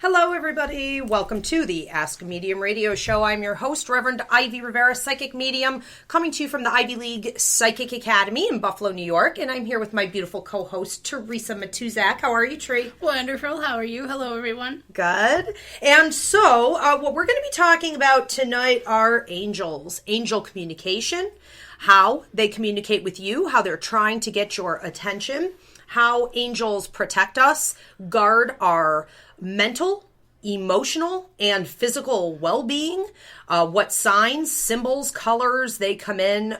Hello, everybody. Welcome to the Ask a Medium radio show. I'm your host, Rev.Ivy Rivera, psychic medium, coming to you from the Ivy League Psychic Academy in Buffalo, New York. And I'm here with my beautiful co-host, Theresa Matuszak. How are you, Tree? Wonderful. How are you? Hello, everyone. Good. And so, what we're going to be talking about tonight are angels, angel communication, how they communicate with you, how they're trying to get your attention, how angels protect us, guard our mental, emotional, and physical well-being, what signs, symbols, colors they come in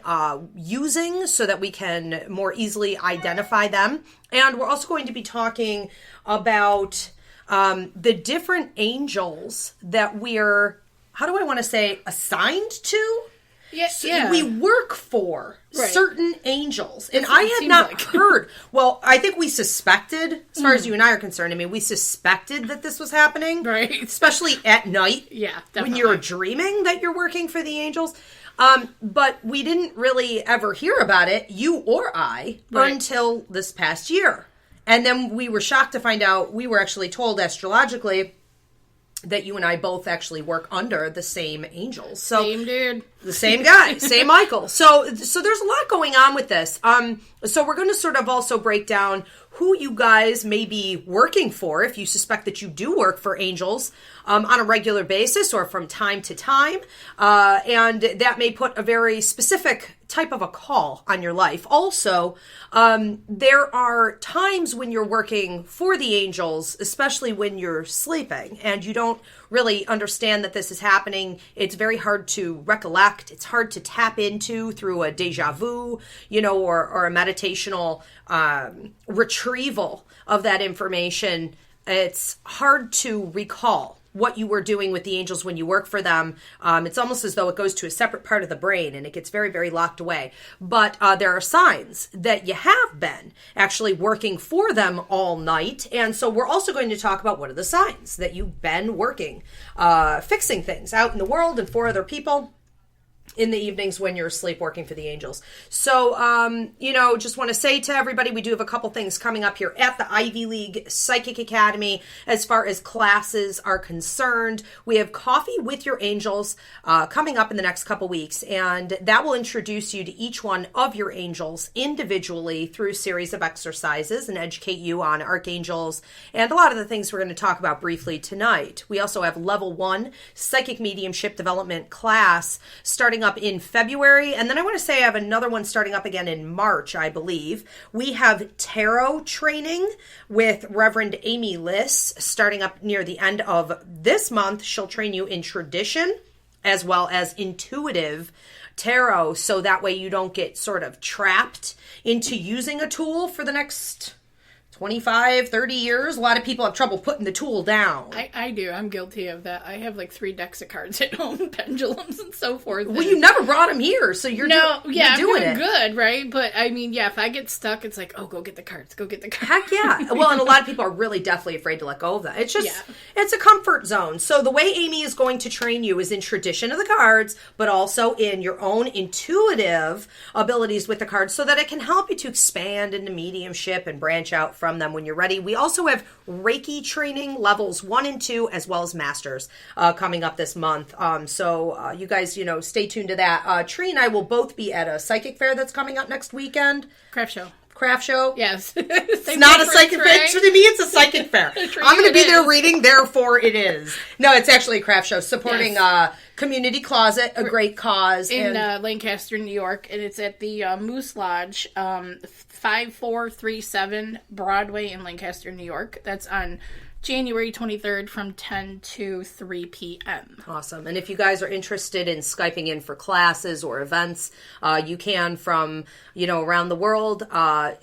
using so that we can more easily identify them. And we're also going to be talking about the different angels that we're, assigned to? Yes, We work for certain angels. And That's I had not like. heard. Well, I think we suspected, as far as you and I are concerned, we suspected that this was happening. Right. Especially at night. Yeah, definitely. When you're dreaming that you're working for the angels. But we didn't really ever hear about it, you or I, until this past year. And then we were shocked to find out, we were actually told astrologically that you and I both actually work under the same angels. So same dude. The same guy, same Michael. So there's a lot going on with this. So we're going to sort of also break down who you guys may be working for, if you suspect that you do work for angels on a regular basis or from time to time. And that may put a very specific type of a call on your life. Also, there are times when you're working for the angels, especially when you're sleeping and you don't really understand that this is happening. It's very hard to recollect. It's hard to tap into through a deja vu, or a meditational retrieval of that information. It's hard to recall what you were doing with the angels when you work for them. It's almost as though it goes to a separate part of the brain and it gets very, very locked away. But there are signs that you have been actually working for them all night. And so we're also going to talk about what are the signs that you've been working, fixing things out in the world and for other people in the evenings when you're asleep working for the angels. So, just want to say to everybody, we do have a couple things coming up here at the Ivy League Psychic Academy as far as classes are concerned. We have Coffee with Your Angels coming up in the next couple weeks, and that will introduce you to each one of your angels individually through a series of exercises and educate you on archangels and a lot of the things we're going to talk about briefly tonight. We also have Level 1 Psychic Mediumship Development class starting up in February, and then I want to say I have another one starting up again in March, I believe. We have tarot training with Reverend Amy Liss starting up near the end of this month. She'll train you in tradition as well as intuitive tarot, so that way you don't get sort of trapped into using a tool for the next 25, 30 years. A lot of people have trouble putting the tool down. I do. I'm guilty of that. I have like 3 decks of cards at home, pendulums and so forth. Well, you never brought them here, so you're I'm doing doing it. Good, right? But if I get stuck, it's like, go get the cards. Go get the cards. Heck yeah. Well, and a lot of people are really deathly afraid to let go of that. It's just, It's a comfort zone. So the way Amy is going to train you is in tradition of the cards, but also in your own intuitive abilities with the cards so that it can help you to expand into mediumship and branch out from them when you're ready. We also have Reiki training levels 1 and 2 as well as masters coming up this month. So you guys, stay tuned to that. Tree and I will both be at a psychic fair that's coming up next weekend. Craft show. Yes. It's not a psychic fair. To me, it's a psychic fair. I'm going to be there reading, therefore it is. No, it's actually a craft show supporting Community Closet, a great cause. In Lancaster, New York, and it's at the Moose Lodge, 5437 Broadway in Lancaster, New York. That's on January 23rd from 10 to 3 p.m. Awesome. And if you guys are interested in Skyping in for classes or events, you can from, around the world.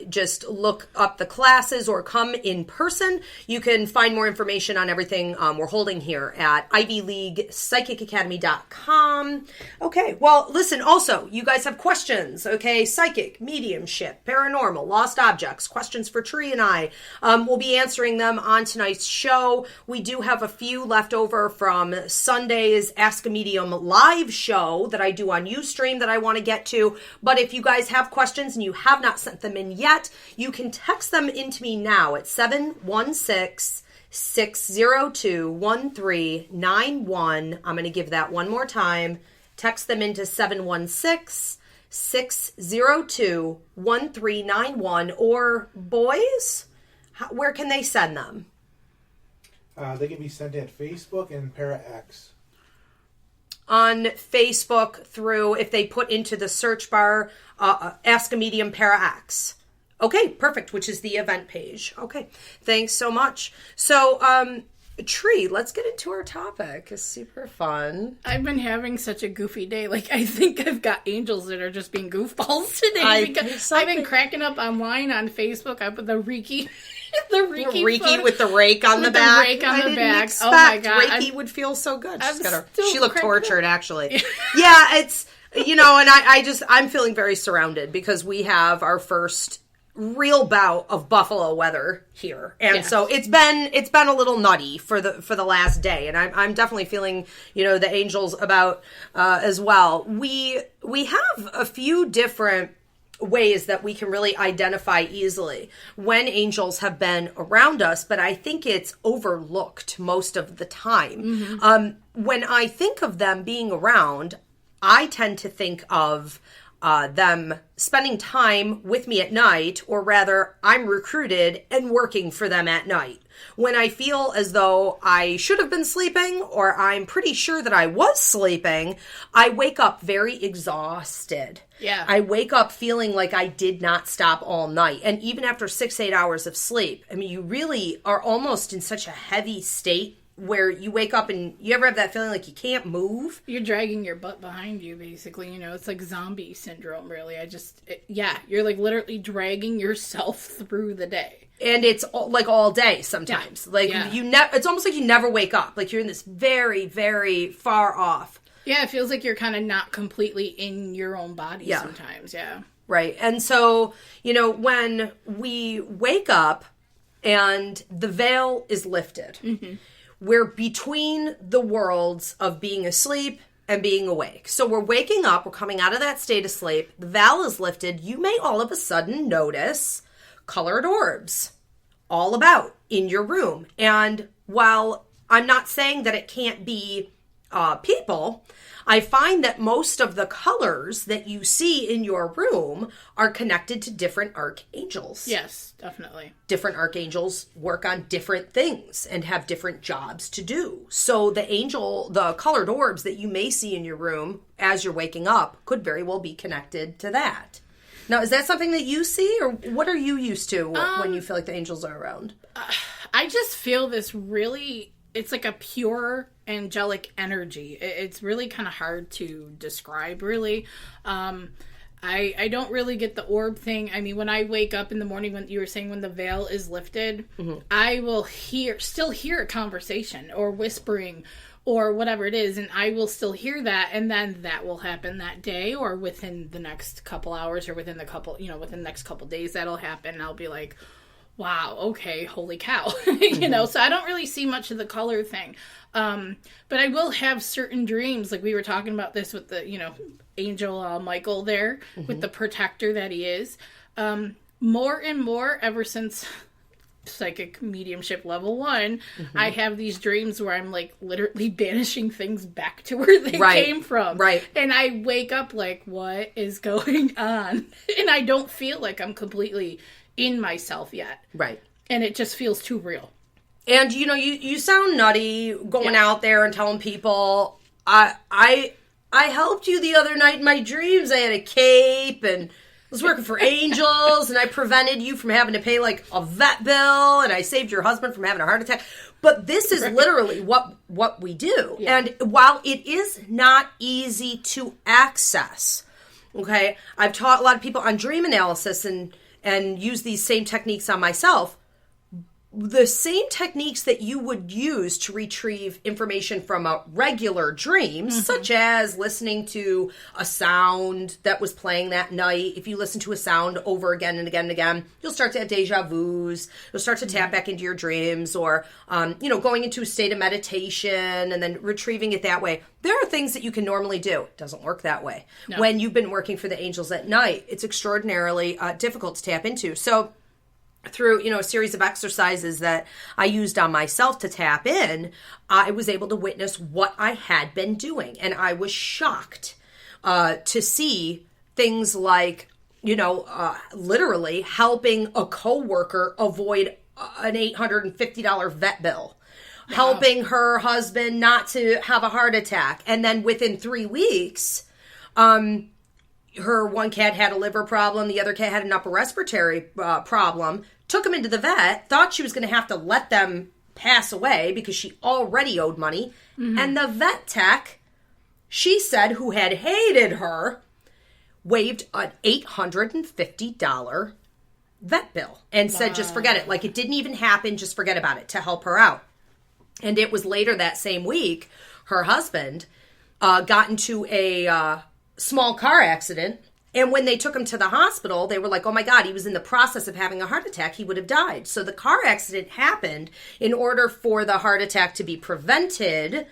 Just look up the classes or come in person. You can find more information on everything we're holding here at ivyleaguepsychicacademy.com. Okay. Well, listen, also, you guys have questions, okay? Psychic, mediumship, paranormal, lost objects, questions for Tree and I. We'll be answering them on tonight's show. We do have a few left over from Sunday's Ask a Medium live show that I do on Ustream that I want to get to. But if you guys have questions and you have not sent them in yet, you can text them into me now at 716 602-1391. I'm going to give that one more time. Text them into 716-602-1391. Or boys, where can they send them? They can be sent at Facebook and ParaX. On Facebook through, if they put into the search bar, Ask a Medium ParaX. Okay, perfect, which is the event page. Okay, thanks so much. So, Tree, let's get into our topic. It's super fun. I've been having such a goofy day. Like, I think I've got angels that are just being goofballs today. I've been cracking up online on Facebook. I put the Reiki. The Reiki with the rake on the back. The rake on the back. Expect oh my god, Reiki would feel so good. She looked cracking tortured, actually. Yeah, it's and I'm feeling very surrounded because we have our first real bout of buffalo weather here, and so it's been a little nutty for the last day, and I'm definitely feeling the angels about as well. We have a few different ways that we can really identify easily when angels have been around us, but I think it's overlooked most of the time. When I think of them being around, I tend to think of them spending time with me at night, or rather, I'm recruited and working for them at night. When I feel as though I should have been sleeping, or I'm pretty sure that I was sleeping, I wake up very exhausted. Yeah. I wake up feeling like I did not stop all night. And even after 6-8 hours of sleep, I mean, you really are almost in such a heavy state where you wake up and you ever have that feeling like you can't move? You're dragging your butt behind you, basically. It's like zombie syndrome, really. You're like literally dragging yourself through the day. And it's like all day sometimes. Yeah. It's almost like you never wake up. Like you're in this very, very far off. Yeah, it feels like you're kind of not completely in your own body sometimes, yeah. Right. And so, when we wake up and the veil is lifted, we're between the worlds of being asleep and being awake. So we're waking up, we're coming out of that state of sleep, the veil is lifted, you may all of a sudden notice colored orbs all about in your room. And while I'm not saying that it can't be people, I find that most of the colors that you see in your room are connected to different archangels. Yes, definitely. Different archangels work on different things and have different jobs to do. So the colored orbs that you may see in your room as you're waking up could very well be connected to that. Now, is that something that you see, or what are you used to when you feel like the angels are around? I just feel this really, it's like a pure angelic energy. It's really kind of hard to describe, really. I don't really get the orb thing. I mean, when I wake up in the morning, when you were saying when the veil is lifted, I will still hear a conversation or whispering or whatever it is, and I will still hear that, and then that will happen that day or within the next couple hours or within the next couple days that'll happen, and I'll be like, wow, okay, holy cow. So I don't really see much of the color thing. But I will have certain dreams, like we were talking about this with the, Angel Michael there, with the protector that he is. More and more, ever since psychic mediumship level 1, I have these dreams where I'm like literally banishing things back to where they came from. Right. And I wake up like, what is going on? And I don't feel like I'm completely in myself yet. Right. And it just feels too real. And you sound nutty going out there and telling people, I helped you the other night in my dreams. I had a cape and was working for angels, and I prevented you from having to pay like a vet bill, and I saved your husband from having a heart attack. But this is literally what we do. Yeah. And while it is not easy to access, okay, I've taught a lot of people on dream analysis and use these same techniques on myself. The same techniques that you would use to retrieve information from a regular dream, such as listening to a sound that was playing that night. If you listen to a sound over again and again and again, you'll start to have deja vus. You'll start to tap back into your dreams, or, going into a state of meditation and then retrieving it that way. There are things that you can normally do. It doesn't work that way. No. When you've been working for the angels at night, it's extraordinarily difficult to tap into. So through, a series of exercises that I used on myself to tap in, I was able to witness what I had been doing. And I was shocked to see things like, literally helping a coworker avoid an $850 vet bill. Wow. Helping her husband not to have a heart attack. And then within 3 weeks, her one cat had a liver problem. The other cat had an upper respiratory problem. Took him into the vet. Thought she was going to have to let them pass away because she already owed money. Mm-hmm. And the vet tech, she said, who had hated her, waived an $850 vet bill and said, just forget it. Like, it didn't even happen. Just forget about it, to help her out. And it was later that same week, her husband got into a small car accident. And when they took him to the hospital, they were like, oh my God, he was in the process of having a heart attack. He would have died. So the car accident happened in order for the heart attack to be prevented.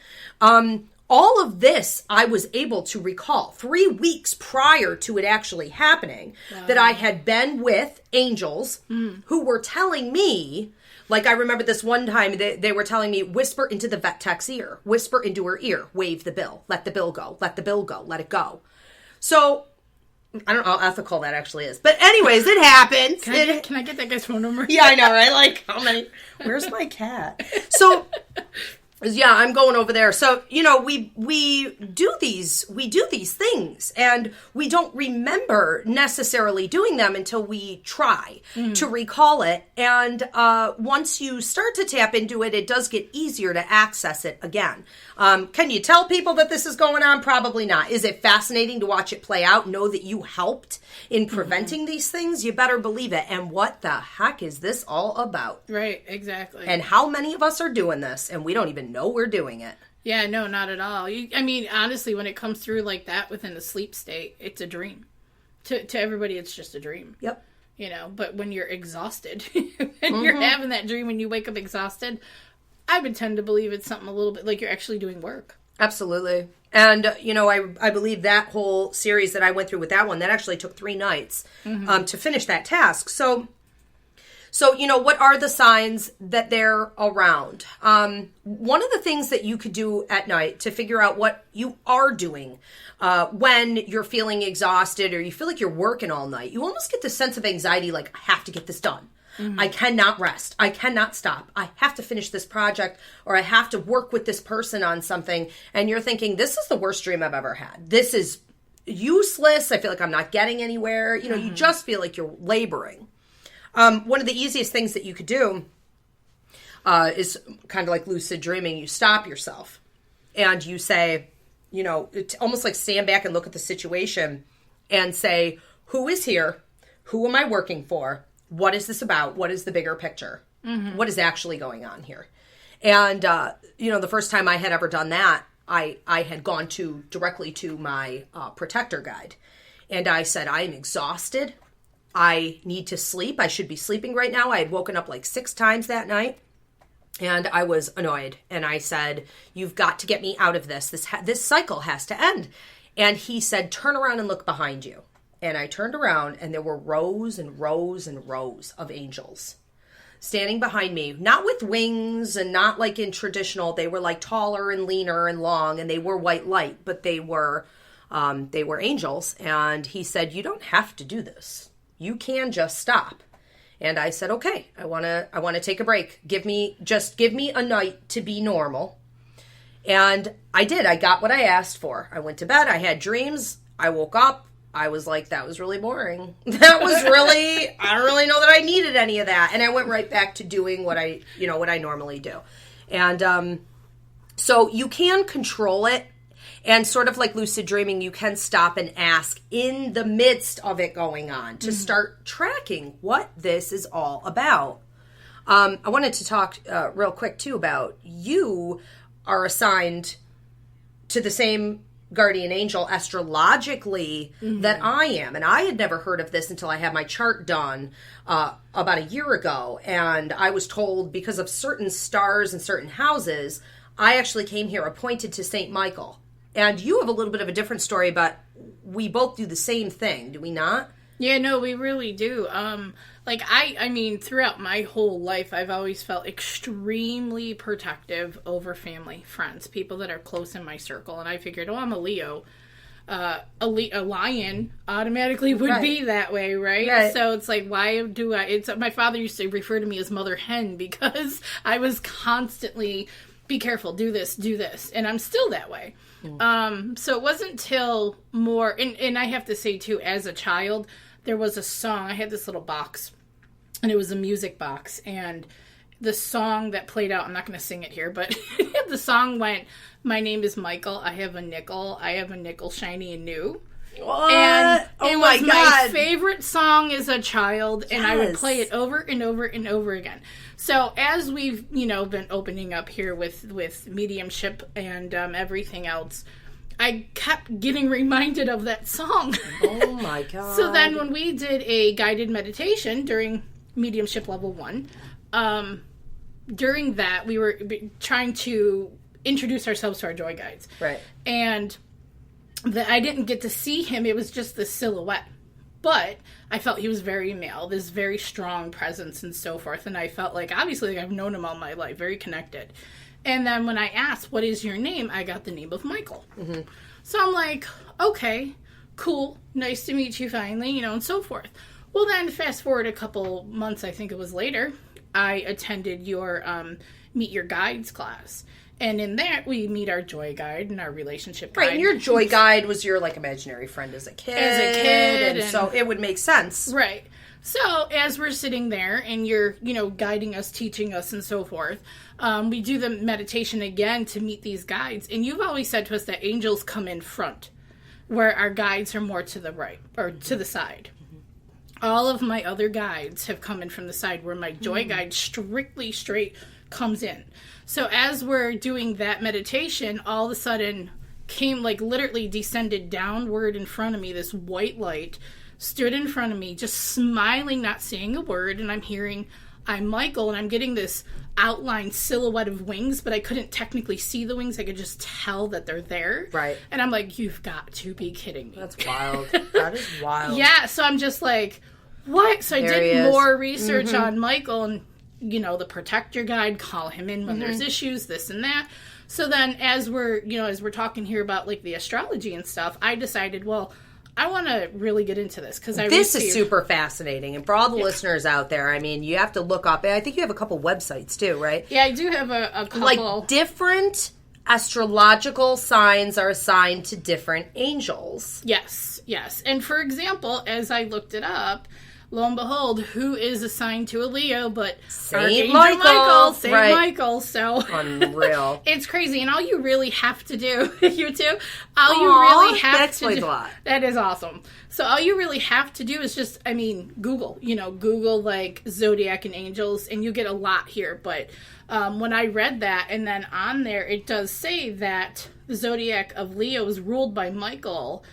All of this I was able to recall 3 weeks prior to it actually happening, that I had been with angels who were telling me, like, I remember this one time they were telling me, whisper into the vet tech's ear, whisper into her ear, waive the bill, let the bill go, let the bill go, let it go. So I don't know how ethical that actually is. But anyways, it happens. Can I get that guy's phone number? Yeah, I know, right? Like, how many? Where's my cat? So, yeah, I'm going over there. So, we do these things, and we don't remember necessarily doing them until we try to recall it. And once you start to tap into it, it does get easier to access it again. Can you tell people that this is going on? Probably not. Is it fascinating to watch it play out? Know that you helped in preventing these things? You better believe it. And what the heck is this all about? Right, exactly. And how many of us are doing this, and we don't even know we're doing it? Yeah, no, not at all. I mean, honestly, when it comes through like that within a sleep state, it's a dream. To everybody, it's just a dream. Yep. But when you're exhausted, and you're having that dream and you wake up exhausted, I would tend to believe it's something a little bit like you're actually doing work. Absolutely. And, I believe that whole series that I went through with that one, that actually took 3 nights to finish that task. So, what are the signs that they're around? One of the things that you could do at night to figure out what you are doing when you're feeling exhausted or you feel like you're working all night, you almost get this sense of anxiety, like, I have to get this done. I cannot rest. I cannot stop. I have to finish this project, or I have to work with this person on something. And you're thinking, this is the worst dream I've ever had. This is useless. I feel like I'm not getting anywhere. You just feel like you're laboring. One of the easiest things that you could do is kind of like lucid dreaming. You stop yourself and you say, it's almost like stand back and look at the situation and say, who is here? Who am I working for? What is this about? What is the bigger picture? What is actually going on here? And, the first time I had ever done that, I had gone directly to my protector guide. And I said, I am exhausted. I need to sleep. I should be sleeping right now. I had woken up like 6 times that night. And I was annoyed. And I said, you've got to get me out of this. This cycle has to end. And he said, turn around and look behind you. And I turned around, and there were rows and rows and rows of angels standing behind me, not with wings and not like in traditional. They were like taller and leaner and long, and they were white light, but they were angels. And he said, you don't have to do this. You can just stop. And I said, okay, I want to take a break. Give me a night to be normal. And I did. I got what I asked for. I went to bed. I had dreams. I woke up. I was like, that was really boring. I don't really know that I needed any of that. And I went right back to doing what I normally do. And so you can control it. And sort of like lucid dreaming, you can stop and ask in the midst of it going on to start tracking what this is all about. I wanted to talk real quick, too, about you are assigned to the same guardian angel astrologically that I am. And I had never heard of this until I had my chart done about a year ago. And I was told because of certain stars and certain houses, I actually came here appointed to St. Michael. And you have a little bit of a different story, but we both do the same thing, do we not? Yeah, no, we really do. Like I mean, throughout my whole life, I've always felt extremely protective over family, friends, people that are close in my circle. And I figured, oh, I'm a Leo. A lion automatically would be that way, right? So it's like, why do I? My father used to refer to me as Mother Hen because I was constantly, be careful, do this, and I'm still that way. So it wasn't until more, and I have to say too, as a child, there was a song. I had this little box, and it was a music box, and the song that played out, I'm not going to sing it here, but the song went, "My name is Michael, I have a nickel shiny and new." What? And it was God. my favorite song as a child, and I would Yes. play it over and over and over again. So as we've, been opening up here with mediumship and everything else, I kept getting reminded of that song. Oh my God. So then when we did a guided meditation during mediumship level 1, during that we were trying to introduce ourselves to our joy guides. Right. And I didn't get to see him. It was just the silhouette. But I felt he was very male, this very strong presence and so forth. And I felt like, obviously, I've known him all my life, very connected. And then when I asked, what is your name? I got the name of Michael. Mm-hmm. So I'm like, okay, cool. Nice to meet you finally, and so forth. Well, then fast forward a couple months, I think it was later, I attended your Meet Your Guides class. And in that, we meet our joy guide and our relationship guide. Right, and your joy guide was your, imaginary friend as a kid. And so it would make sense. Right. So as we're sitting there and you're, guiding us, teaching us, and so forth, we do the meditation again to meet these guides. And you've always said to us that angels come in front, where our guides are more to the right, or to the side. All of my other guides have come in from the side, where my joy guide strictly straight comes in. So as we're doing that meditation, all of a sudden came, literally descended downward in front of me, this white light, stood in front of me, just smiling, not saying a word, and I'm hearing, "I'm Michael," and I'm getting this outline silhouette of wings, but I couldn't technically see the wings. I could just tell that they're there. Right. And I'm like, you've got to be kidding me. That's wild. That is wild. Yeah, so I'm just like, what? So I did more research on Michael and, the protector guide, call him in when there's issues, this and that. So then as we're talking here about the astrology and stuff, I decided, well, I want to really get into this because this is super fascinating. And for all the listeners out there, I mean, you have to look up, I think you have a couple websites too, right? Yeah, I do have a couple. Different astrological signs are assigned to different angels. Yes. And for example, as I looked it up, lo and behold, who is assigned to a Leo but Saint Michael. Saint Right. Michael. So unreal. It's crazy. And all you really have to do, you two, that explains a lot. That is awesome. So all you really have to do is just, Google, Google Zodiac and angels, and you get a lot here. But when I read that, and then on there, it does say that the Zodiac of Leo is ruled by Michael,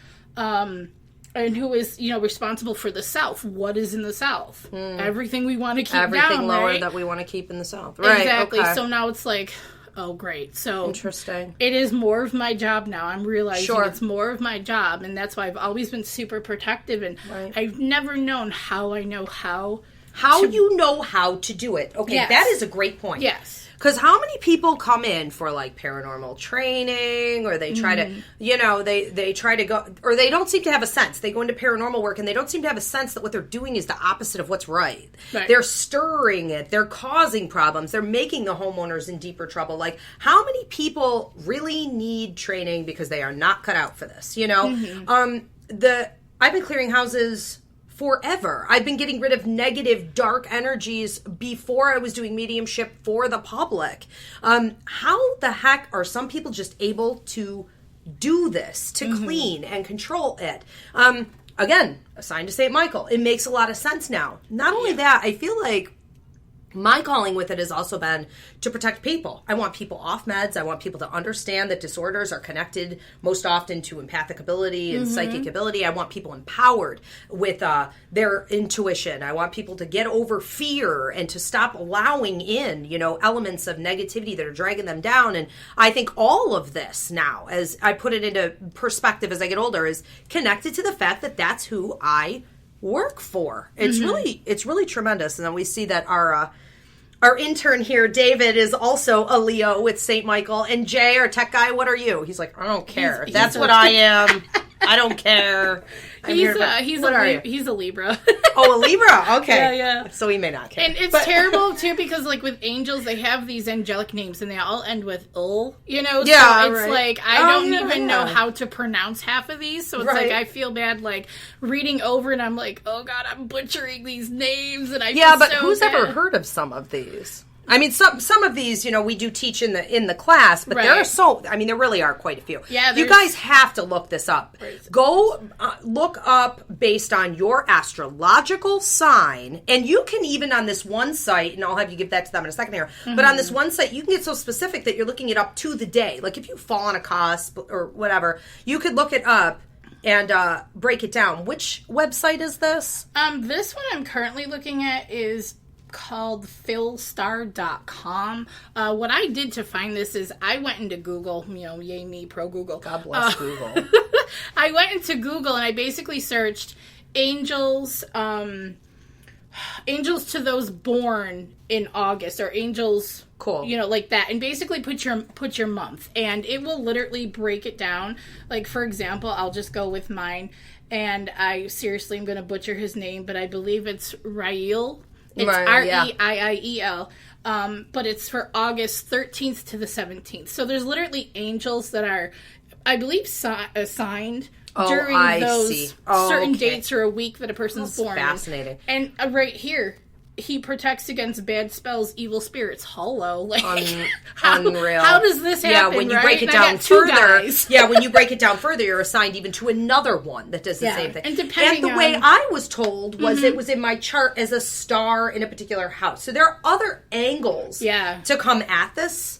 and who is, responsible for the South. What is in the South? Everything we want to keep down, everything lower right? that we want to keep in the South. Right, exactly. okay. So now it's like, oh, great. So interesting. It is more of my job now. I'm realizing Sure. it's more of my job, and that's why I've always been super protective, and I've never known how I know how. You know how to do it. Okay, Yes. that is a great point. Yes. Because how many people come in for paranormal training, or they try to, they try to go, or they don't seem to have a sense. They go into paranormal work and they don't seem to have a sense that what they're doing is the opposite of what's right. They're stirring it. They're causing problems. They're making the homeowners in deeper trouble. How many people really need training because they are not cut out for this? I've been clearing houses forever. I've been getting rid of negative, dark energies before I was doing mediumship for the public. How the heck are some people just able to do this, to clean and control it? Again, assigned to St. Michael. It makes a lot of sense now. Not only that, I feel like my calling with it has also been to protect people. I want people off meds. I want people to understand that disorders are connected most often to empathic ability and psychic ability. I want people empowered with their intuition. I want people to get over fear and to stop allowing in, elements of negativity that are dragging them down. And I think all of this now, as I put it into perspective as I get older, is connected to the fact that that's who I work for. It's really tremendous. And then we see that our intern here, David, is also a Leo with St. Michael. And Jay, our tech guy, what are you? He's like, I don't care. That's what I am. I don't care. He's a Libra. Oh, a Libra? Okay. Yeah. So he may not care. And it's terrible, too, because, like, with angels, they have these angelic names, and they all end with "ul," you know? Yeah, so it's like, I don't even know how to pronounce half of these, so it's like, I feel bad, like, reading over, and I'm like, oh, God, I'm butchering these names, and I feel but so who's bad. ever heard of some of these? I mean, some of these, we do teach in the class, but there are there really are quite a few. Yeah, you guys have to look this up. Go look up based on your astrological sign, and you can even on this one site, and I'll have you give that to them in a second here, but on this one site, you can get so specific that you're looking it up to the day. Like if you fall on a cusp or whatever, you could look it up and break it down. Which website is this? This one I'm currently looking at is called philstar.com. What I did to find this is I went into Google, yay me, pro Google. God bless Google. I went into Google and I basically searched angels to those born in August, or angels, cool, like that, and basically put your month, and it will literally break it down. Like, for example, I'll just go with mine, and I seriously am going to butcher his name, but I believe it's Rael. It's Reiiel, but it's for August 13th to the 17th. So there's literally angels that are, I believe, assigned during those certain dates or a week that a person's born. Fascinating. And right here, he protects against bad spells, evil spirits. Hello, like unreal. How does this happen? Yeah, when you break it down further, when you break it down further, you're assigned even to another one that does the same thing. And depending the way I was told was it was in my chart as a star in a particular house. So there are other angles to come at this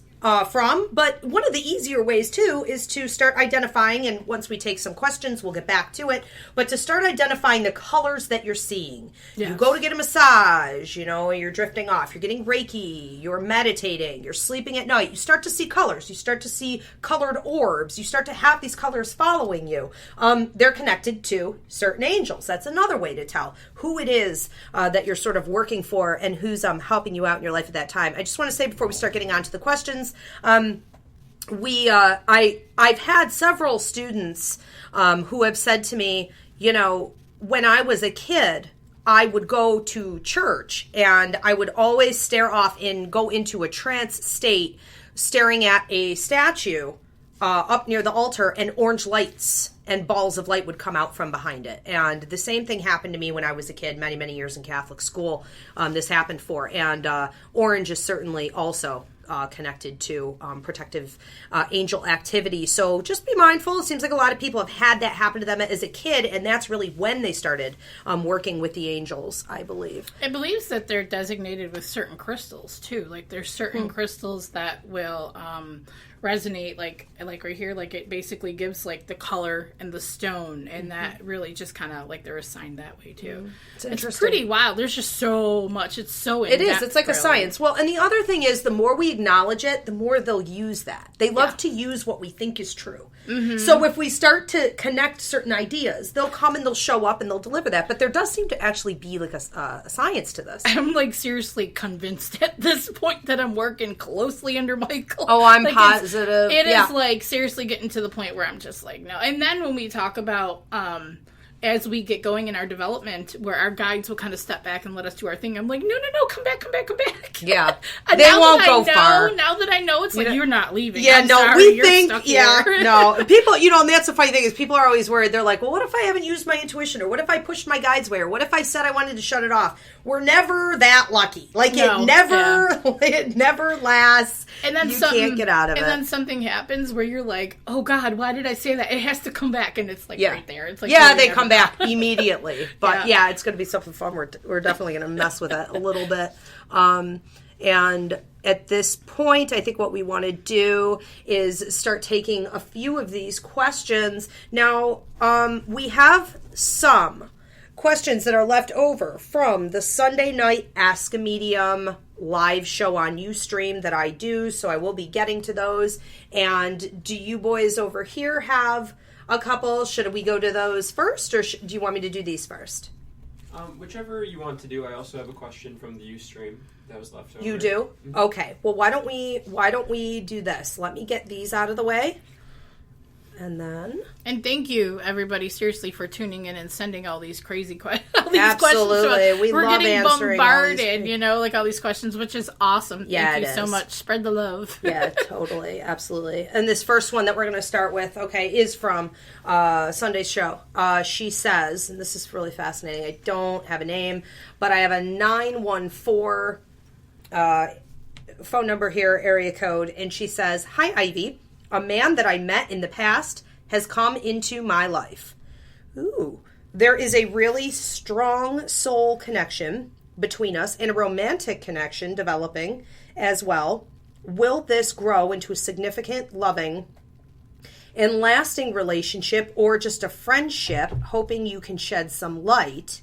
from, but one of the easier ways too is to start identifying, and once we take some questions we'll get back to it, but to start identifying the colors that you're seeing. You go to get a massage, you're drifting off, you're getting Reiki, you're meditating, you're sleeping at night, you start to see colors, you start to see colored orbs, you start to have these colors following you. They're connected to certain angels. That's another way to tell who it is that you're sort of working for and who's helping you out in your life at that time. I just want to say before we start getting on to the questions, I've had several students who have said to me, when I was a kid, I would go to church and I would always stare off and go into a trance state, staring at a statue up near the altar, and orange lights and balls of light would come out from behind it. And the same thing happened to me when I was a kid, many, many years in Catholic school. This happened for, and orange is certainly also connected to protective angel activity. So just be mindful. It seems like a lot of people have had that happen to them as a kid, and that's really when they started working with the angels, I believe. It believes that they're designated with certain crystals, too. Like, there's certain crystals that will resonate, like right here, like it basically gives like the color and the stone, and that really just kind of like they're assigned that way too. It's pretty wild. There's just so much. It's so in-depth. It is. It's like a science. Well, and the other thing is, the more we acknowledge it, the more they'll use that. They love to use what we think is true. So if we start to connect certain ideas, they'll come and they'll show up and they'll deliver that. But there does seem to actually be like a science to this. I'm like seriously convinced at this point that I'm working closely under Michael. Oh, I'm like positive. It is like seriously getting to the point where I'm just like, no. And then when we talk about as we get going in our development, where our guides will kind of step back and let us do our thing, I'm like, no, come back. Yeah, they won't go far. Now that I know, it's like, you're not leaving. Yeah, I'm no, sorry, we you're think, stuck yeah, here. no. People, and that's the funny thing is people are always worried. They're like, well, what if I haven't used my intuition? Or what if I pushed my guides way? Or what if I said I wanted to shut it off? We're never that lucky. Like, it never lasts. And then you can't get out of it. And then something happens where you're like, oh God, why did I say that? It has to come back, and it's like right there. It's like, they come back immediately. But it's going to be something fun. We're definitely going to mess with it a little bit. And at this point, I think what we want to do is start taking a few of these questions. Now, we have some questions that are left over from the Sunday night Ask a Medium live show on Ustream that I do, so I will be getting to those. And do you boys over here have a couple? Should we go to those first, or do you want me to do these first? Whichever you want to do. I also have a question from the Ustream that was left over. You do? Mm-hmm. Okay. Well, why don't we do this? Let me get these out of the way. And then... And thank you, everybody, seriously, for tuning in and sending all these crazy questions. Absolutely. We We're love getting answering bombarded, all these questions, which is awesome. Yeah, thank you so much. Spread the love. Yeah, totally. Absolutely. And this first one that we're going to start with, is from Sunday's show. She says, and this is really fascinating, I don't have a name, but I have a 914 phone number here, area code, and she says, "Hi, Ivy. A man that I met in the past has come into my life. Ooh. There is a really strong soul connection between us and a romantic connection developing as well. Will this grow into a significant, loving, and lasting relationship or just a friendship? Hoping you can shed some light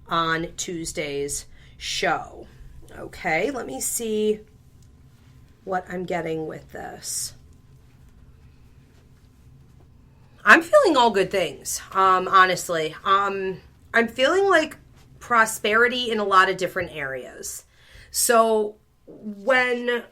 on Tuesday's show." Okay, let me see what I'm getting with this. I'm feeling all good things, honestly. I'm feeling like prosperity in a lot of different areas. So when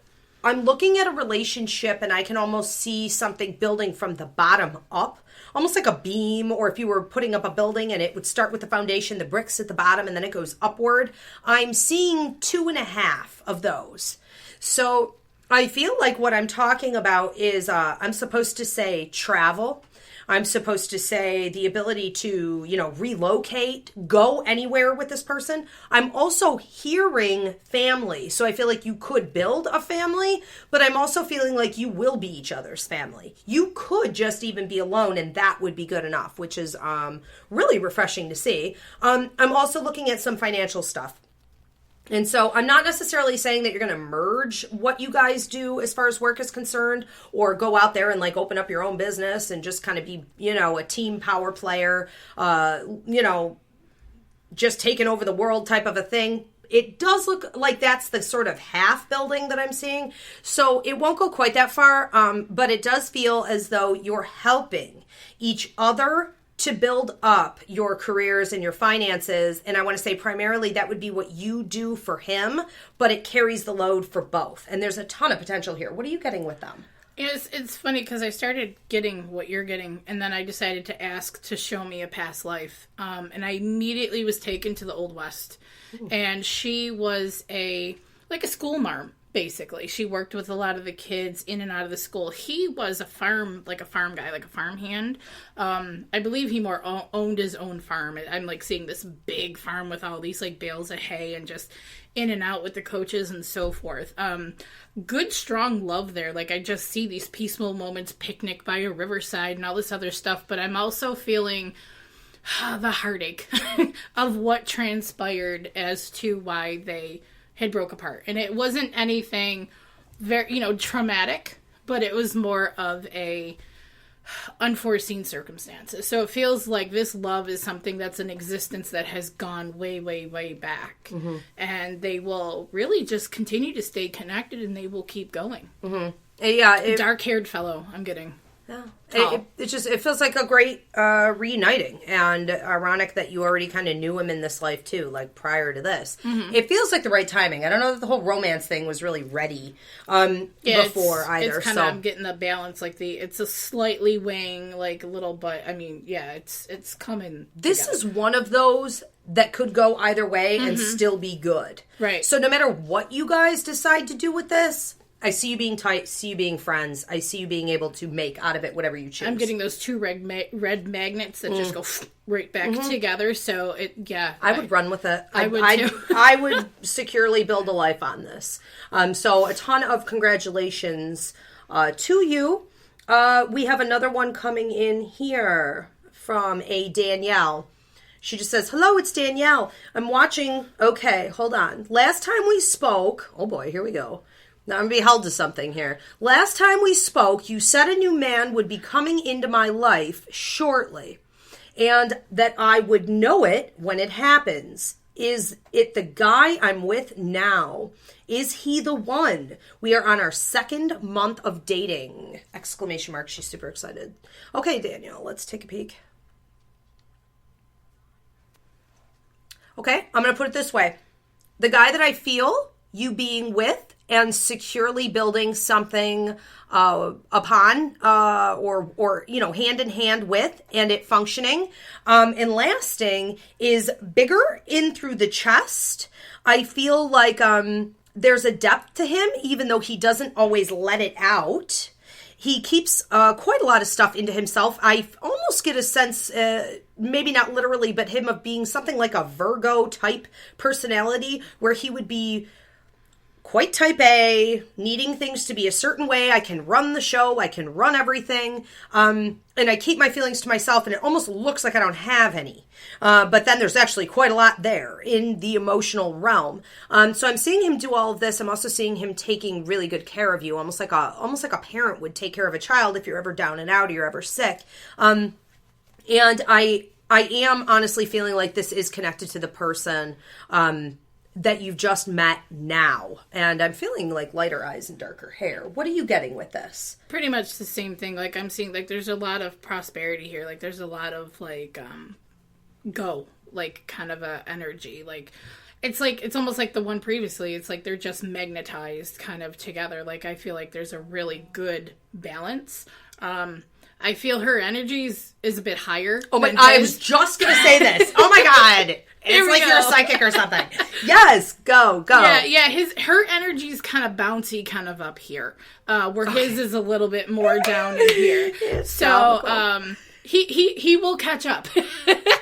I'm looking at a relationship and I can almost see something building from the bottom up, almost like a beam, or if you were putting up a building and it would start with the foundation, the bricks at the bottom, and then it goes upward, I'm seeing 2.5 of those. So I feel like what I'm talking about is I'm supposed to say travel. I'm supposed to say the ability to, relocate, go anywhere with this person. I'm also hearing family. So I feel like you could build a family, but I'm also feeling like you will be each other's family. You could just even be alone and that would be good enough, which is really refreshing to see. I'm also looking at some financial stuff. And so I'm not necessarily saying that you're going to merge what you guys do as far as work is concerned, or go out there and open up your own business and just kind of be, a team power player, just taking over the world type of a thing. It does look like that's the sort of half building that I'm seeing. So it won't go quite that far, but it does feel as though you're helping each other to build up your careers and your finances. And I want to say primarily that would be what you do for him, but it carries the load for both. And there's a ton of potential here. What are you getting with them? It's funny because I started getting what you're getting, and then I decided to ask to show me a past life. And I immediately was taken to the Old West. Ooh. And she was a school marm. Basically, she worked with a lot of the kids in and out of the school. He was a farm guy, like a farmhand. I believe he more owned his own farm. I'm seeing this big farm with all these bales of hay and just in and out with the coaches and so forth. Good, strong love there. I just see these peaceful moments, picnic by a riverside and all this other stuff. But I'm also feeling the heartache of what transpired as to why they had broke apart. And it wasn't anything very, traumatic, but it was more of a unforeseen circumstances. So it feels like this love is something that's an existence that has gone way, way, way back. Mm-hmm. And they will really just continue to stay connected and they will keep going. Mm-hmm. Yeah. Dark-haired fellow, I'm getting. Yeah. It feels like a great reuniting, and ironic that you already kind of knew him in this life too, prior to this. Mm-hmm. It feels like the right timing. I don't know that the whole romance thing was really ready before either. It's kind of, I'm getting the balance, it's a slightly weighing, a little, but I mean, yeah, it's coming. This is one of those that could go either way and still be good. Right. So no matter what you guys decide to do with this, I see you being tight, see you being friends. I see you being able to make out of it whatever you choose. I'm getting those two red magnets that just go right back together. So I would run with it. I would too. I would securely build a life on this. So a ton of congratulations to you. We have another one coming in here from a Danielle. She just says, "Hello, it's Danielle. I'm watching." Okay, hold on. Last time we spoke. Oh boy, here we go. Now I'm being held to something here. Last time we spoke, you said a new man would be coming into my life shortly, and that I would know it when it happens. Is it the guy I'm with now? Is he the one? We are on our 2nd month of dating! Exclamation mark. She's super excited. Okay, Danielle, let's take a peek. Okay, I'm going to put it this way. The guy that I feel you being with and securely building something upon or hand in hand with, and it functioning and lasting, is bigger in through the chest. I feel like there's a depth to him, even though he doesn't always let it out. He keeps quite a lot of stuff into himself. I almost get a sense, maybe not literally, but him of being something like a Virgo type personality, where he would be quite type A, needing things to be a certain way. I can run the show. I can run everything. And I keep my feelings to myself, and it almost looks like I don't have any. But then there's actually quite a lot there in the emotional realm. So I'm seeing him do all of this. I'm also seeing him taking really good care of you, almost like a parent would take care of a child if you're ever down and out or you're ever sick. And I am honestly feeling like this is connected to the person that you've just met now. And I'm feeling like lighter eyes and darker hair. What are you getting with this? Pretty much the same thing. Like, I'm seeing, like, there's a lot of prosperity here. Like, there's a lot of, like, kind of a energy. Like, it's almost like the one previously. It's like they're just magnetized kind of together. Like, I feel like there's a really good balance. I feel her energy is a bit higher. Oh my, I was just going to say this. Oh my God. It's like you're a psychic or something. Yes, go. Yeah, her energy is kind of bouncy, kind of up here, where his is a little bit more down in here. So, he will catch up.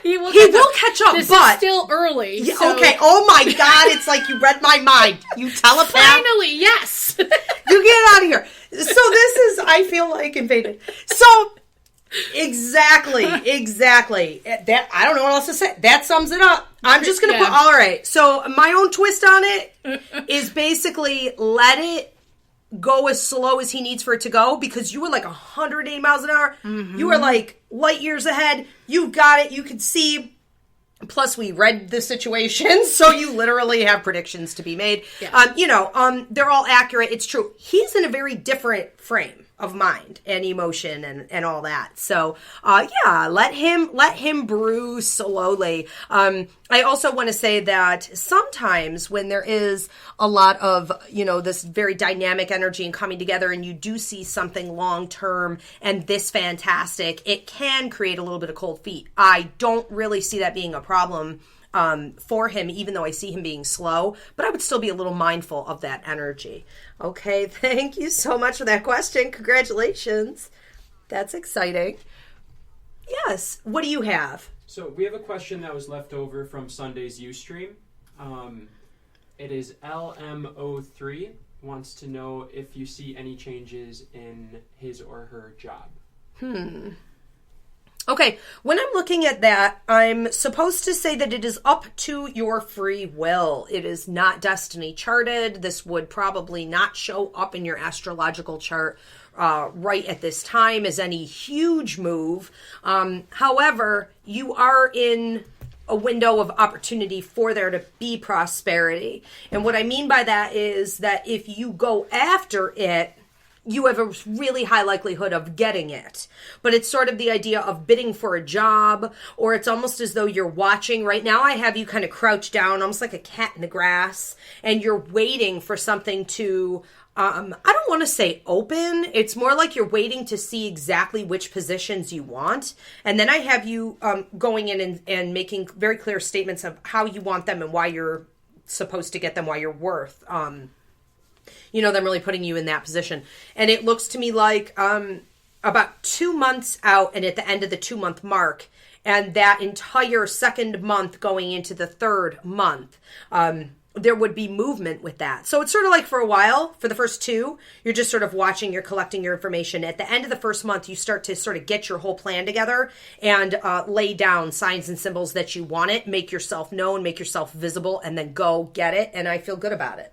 he will catch up, this but is still early. Yeah, so. Okay. Oh my God! It's like you read my mind. You telepath. Finally, yes. You get out of here. So this is, I feel like, invaded. So. Exactly. That, I don't know what else to say. That sums it up. I'm just going to put, all right. So my own twist on it is basically let it go as slow as he needs for it to go, because you were like 180 miles an hour. Mm-hmm. You were like light years ahead. You got it. You could see. Plus, we read the situation, so you literally have predictions to be made. Yeah. They're all accurate. It's true. He's in a very different frame of mind and emotion and all that. So, let him brew slowly. I also want to say that sometimes when there is a lot of, this very dynamic energy and coming together, and you do see something long-term and this fantastic, it can create a little bit of cold feet. I don't really see that being a problem for him, even though I see him being slow, but I would still be a little mindful of that energy. Okay, thank you so much for that question. Congratulations. That's exciting. Yes, what do you have? So we have a question that was left over from Sunday's Ustream. It is LM03, wants to know if you see any changes in his or her job. Okay, when I'm looking at that, I'm supposed to say that it is up to your free will. It is not destiny charted. This would probably not show up in your astrological chart right at this time as any huge move. However, you are in a window of opportunity for there to be prosperity. And what I mean by that is that if you go after it, you have a really high likelihood of getting it. But it's sort of the idea of bidding for a job, or it's almost as though you're watching. Right now I have you kind of crouched down, almost like a cat in the grass, and you're waiting for something to, I don't want to say open. It's more like you're waiting to see exactly which positions you want. And then I have you going in and making very clear statements of how you want them and why you're supposed to get them, why you're worth them really putting you in that position. And it looks to me like about 2 months out, and at the end of the 2-month mark, and that entire second month going into the third month, there would be movement with that. So it's sort of like for a while, for the first 2, you're just sort of watching, you're collecting your information. At the end of the first month, you start to sort of get your whole plan together and lay down signs and symbols that you want it, make yourself known, make yourself visible, and then go get it. And I feel good about it.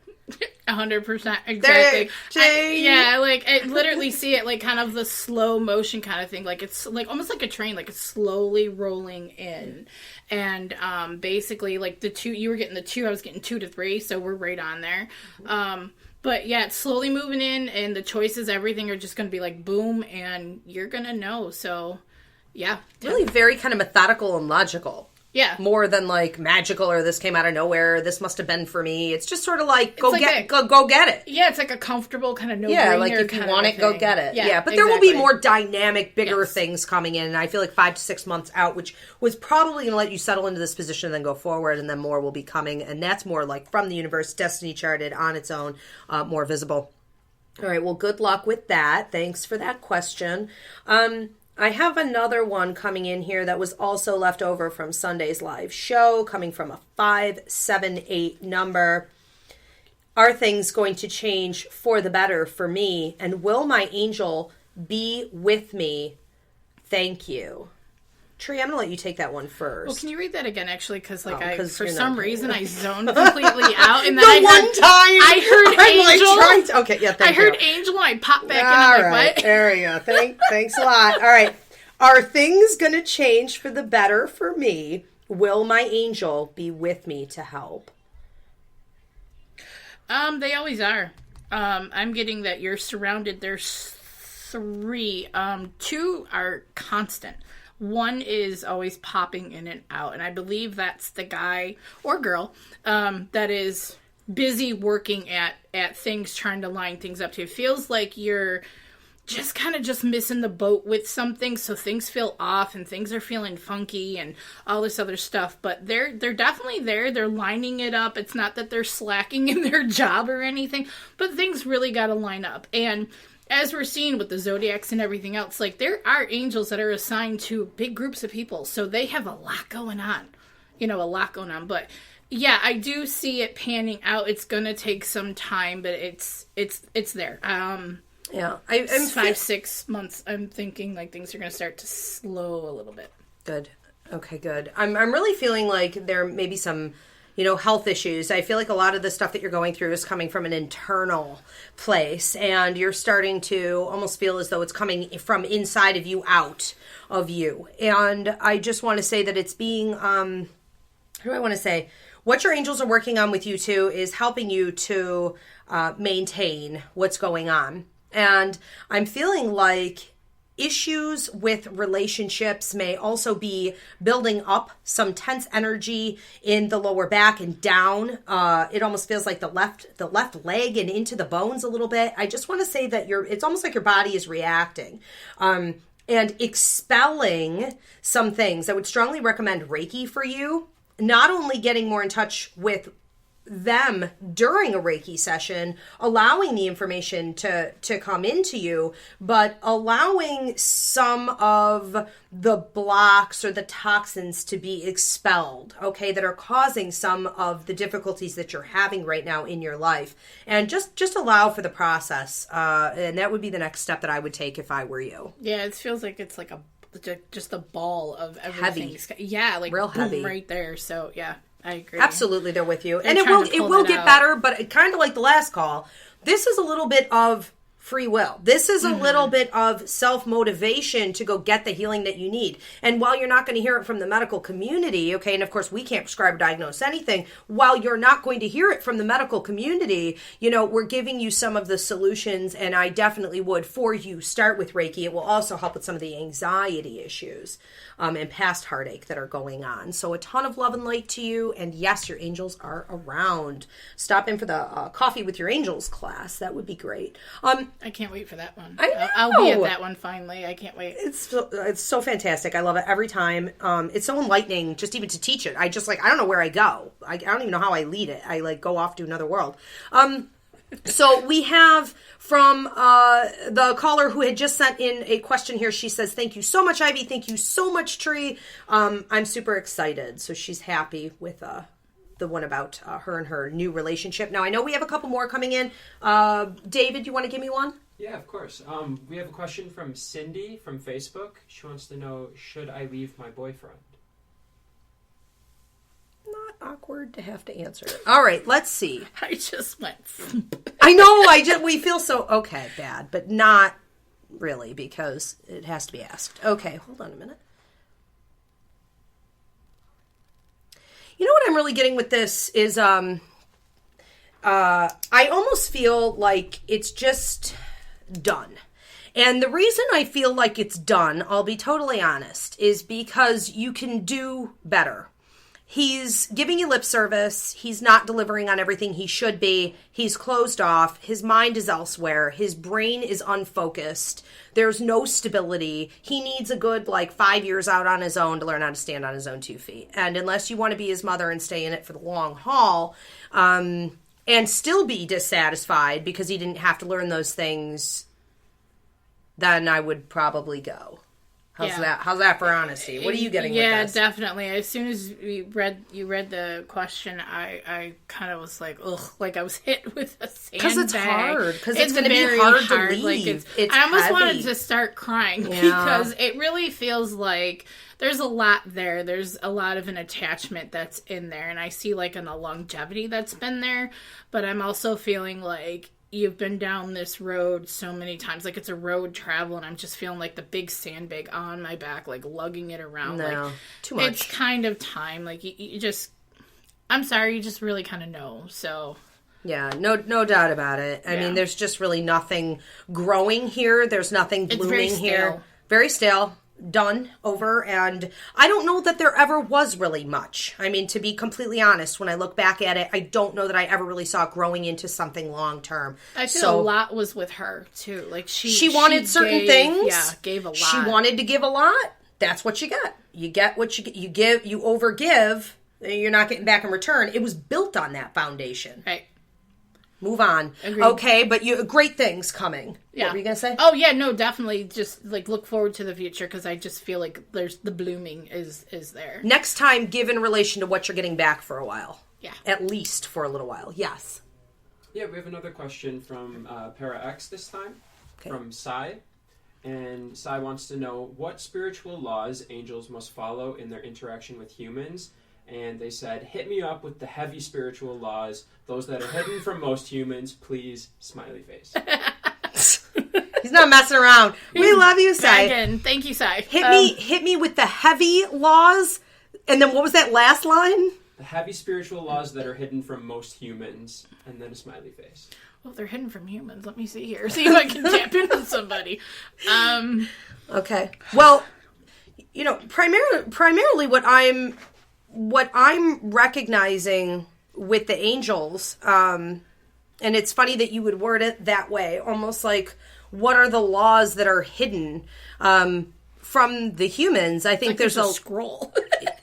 100%, exactly. I literally see it like kind of the slow motion kind of thing. Like it's like almost like a train, like it's slowly rolling in. And basically like the 2, you were getting the 2, I was getting 2 to 3, so we're right on there. But yeah, it's slowly moving in, and the choices, everything are just going to be like boom, and you're going to know. So yeah. Really very kind of methodical and logical. Yeah. More than like magical or this came out of nowhere, this must have been for me. It's just sort of like go like get it. Yeah, it's like a comfortable kind of no-brainer. Yeah, like if you kind want of it, go thing. get it. Yeah, but there will be exactly. more dynamic, bigger Yes. things coming in. And I feel like 5 to 6 months out, which was probably going to let you settle into this position and then go forward, and then more will be coming. And that's more like from the universe, destiny charted on its own, more visible. All right, well, good luck with that. Thanks for that question. I have another one coming in here that was also left over from Sunday's live show, coming from a 578 number. Are things going to change for the better for me? And will my angel be with me? Thank you. Tree, I'm going to let you take that one first. Well, can you read that again, actually? Because, like, 'cause for you're some not- reason, I zoned completely out. And then I heard angel. Okay, yeah, thank I heard you. angel, and I popped back in. All I'm like, right, what? there you go. Thanks a lot. All right. Are things going to change for the better for me? Will my angel be with me to help? They always are. I'm getting that you're surrounded. There's 3. 2 are constant. 1 is always popping in and out, and I believe that's the guy or girl that is busy working at things, trying to line things up to. It feels like you're just kind of just missing the boat with something, so things feel off and things are feeling funky and all this other stuff. But they're definitely there. They're lining it up. It's not that they're slacking in their job or anything, but things really got to line up. And as we're seeing with the zodiacs and everything else, like, there are angels that are assigned to big groups of people, so they have a lot going on. But yeah, I do see it panning out. It's gonna take some time, but it's there. Yeah, I'm 5-6 months. I'm thinking like things are going to start to slow a little bit. Good. Okay, good. I'm really feeling like there may be some, health issues. I feel like a lot of the stuff that you're going through is coming from an internal place, and you're starting to almost feel as though it's coming from inside of you, out of you. And I just want to say that it's being, how do I want to say? What your angels are working on with you too is helping you to maintain what's going on. And I'm feeling like issues with relationships may also be building up some tense energy in the lower back and down. It almost feels like the left leg and into the bones a little bit. I just want to say that it's almost like your body is reacting. And expelling some things. I would strongly recommend Reiki for you. Not only getting more in touch with them during a Reiki session, allowing the information to come into you, but allowing some of the blocks or the toxins to be expelled, okay, that are causing some of the difficulties that you're having right now in your life. And just allow for the process. And that would be the next step that I would take if I were you. Yeah, it feels like it's like just a ball of everything. Heavy. Yeah, like real boom, heavy right there. So yeah, I agree. Absolutely, they're with you. They're And it trying to will pull get out. better, but kind of like the last call, this is a little bit of free will. This is a little bit of self-motivation to go get the healing that you need. And while you're not going to hear it from the medical community, okay, and of course we can't prescribe or diagnose anything, while you're not going to hear it from the medical community, we're giving you some of the solutions, and I definitely would, for you, start with Reiki. It will also help with some of the anxiety issues and past heartache that are going on. So a ton of love and light to you, and yes, your angels are around. Stop in for the Coffee with Your Angels class. That would be great. I can't wait for that one. I know. I'll be at that one finally. I can't wait. It's so fantastic. I love it every time. It's so enlightening just even to teach it. I don't know where I go. I don't even know how I lead it. I go off to another world. So we have from the caller who had just sent in a question here. She says, thank you so much, Ivy. Thank you so much, Tree. I'm super excited. So she's happy with the one about her and her new relationship. Now, I know we have a couple more coming in. David, you want to give me one? Yeah, of course. We have a question from Cindy from Facebook. She wants to know, should I leave my boyfriend? Not awkward to have to answer it. All right, let's see. I just went. I know, we feel so, okay, bad, but not really, because it has to be asked. Okay, hold on a minute. You know what I'm really getting with this is, I almost feel like it's just done. And the reason I feel like it's done, I'll be totally honest, is because you can do better. He's giving you lip service. He's not delivering on everything he should be. He's closed off. His mind is elsewhere. His brain is unfocused. There's no stability. He needs a good, 5 years out on his own to learn how to stand on his own 2 feet. And unless you want to be his mother and stay in it for the long haul, and still be dissatisfied because he didn't have to learn those things, then I would probably go. How's that? How's that for honesty? What are you getting with this? Yeah, definitely. As soon as you read the question, I kind of was like, ugh, like I was hit with a sandbag. Because it's hard. Because it's going to be hard to leave. I almost wanted to start crying because it really feels like there's a lot there. There's a lot of an attachment that's in there. And I see a longevity that's been there. But I'm also feeling like you've been down this road so many times. It's a road travel, and I'm just feeling the big sandbag on my back, lugging it around. No, too much. It's kind of time. You just... I'm sorry, you just really kind of know, so... Yeah, no doubt about it. I mean, there's just really nothing growing here. There's nothing blooming here. Very stale. Done, over, and I don't know that there ever was really much. I mean, to be completely honest, when I look back at it, I don't know that I ever really saw it growing into something long term. I feel a lot was with her too. She wanted certain things. Yeah, gave a lot. She wanted to give a lot. That's what you get. You get what you get. You give. You overgive. You're not getting back in return. It was built on that foundation. Right. Move on. Agreed. Okay, but great things coming. Yeah. What were you going to say? Oh, yeah, no, definitely. Just, look forward to the future, because I just feel like there's the blooming is there. Next time, give in relation to what you're getting back for a while. Yeah. At least for a little while. Yes. Yeah, we have another question from Para X this time, from Sai. And Sai wants to know, what spiritual laws angels must follow in their interaction with humans? And they said, hit me up with the heavy spiritual laws, those that are hidden from most humans, please, smiley face. He's not messing around. We love you, Sai. Thank you, Sai. Hit me with the heavy laws. And then what was that last line? The heavy spiritual laws that are hidden from most humans, and then a smiley face. Well, they're hidden from humans. Let me see here. See if I can tap into somebody. Okay. Well, primarily what I'm recognizing with the angels, and it's funny that you would word it that way, almost like, what are the laws that are hidden from the humans? I think there's a scroll.